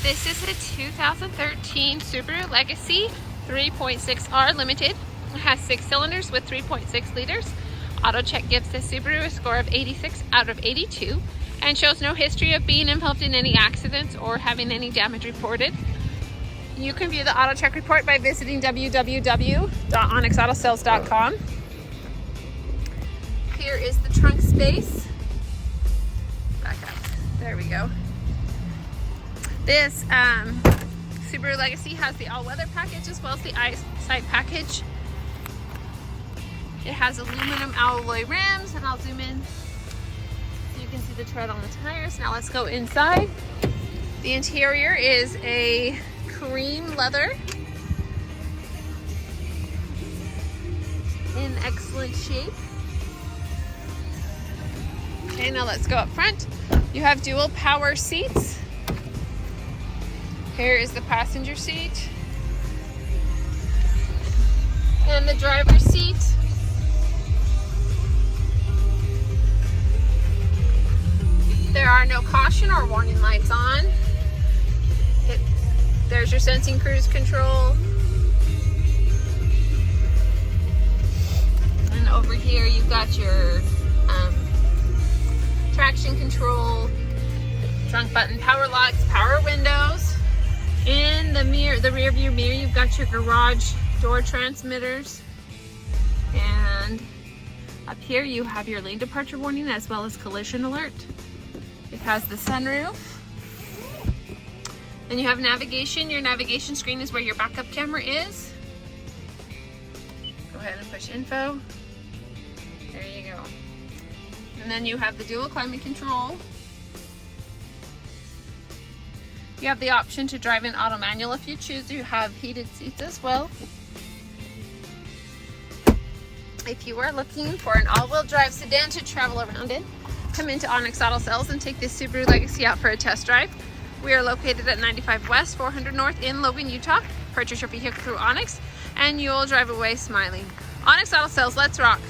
This is a 2013 Subaru Legacy 3.6R Limited. It has 6 cylinders with 3.6 liters. AutoCheck gives the Subaru a score of 86 out of 82 and shows no history of being involved in any accidents or having any damage reported. You can view the AutoCheck report by visiting www.onyxautosales.com. Here is the trunk space. Back up. There we go. This Subaru Legacy has the all-weather package as well as the eyesight package. It has aluminum alloy rims, and I'll zoom in so you can see the tread on the tires. Now let's go inside. The interior is a cream leather in excellent shape. Okay, now let's go up front. You have dual power seats. Here is the passenger seat and the driver's seat. There are no caution or warning lights on. There's your sensing cruise control. And over here you've got your traction control, trunk button, power locks, power windows. In the rear view mirror, you've got your garage door transmitters. And up here you have your lane departure warning as well as collision alert. It has the sunroof. Then you have navigation. Your navigation screen is where your backup camera is. Go ahead and push info. There you go. And then you have the dual climate control. You have the option to drive in auto manual if you choose. You have heated seats as well. If you are looking for an all-wheel drive sedan to travel around in, come into Onyx Auto Sales and take this Subaru Legacy out for a test drive. We are located at 95 West, 400 North in Logan, Utah. Purchase your vehicle through Onyx and you'll drive away smiling. Onyx Auto Sales, let's rock.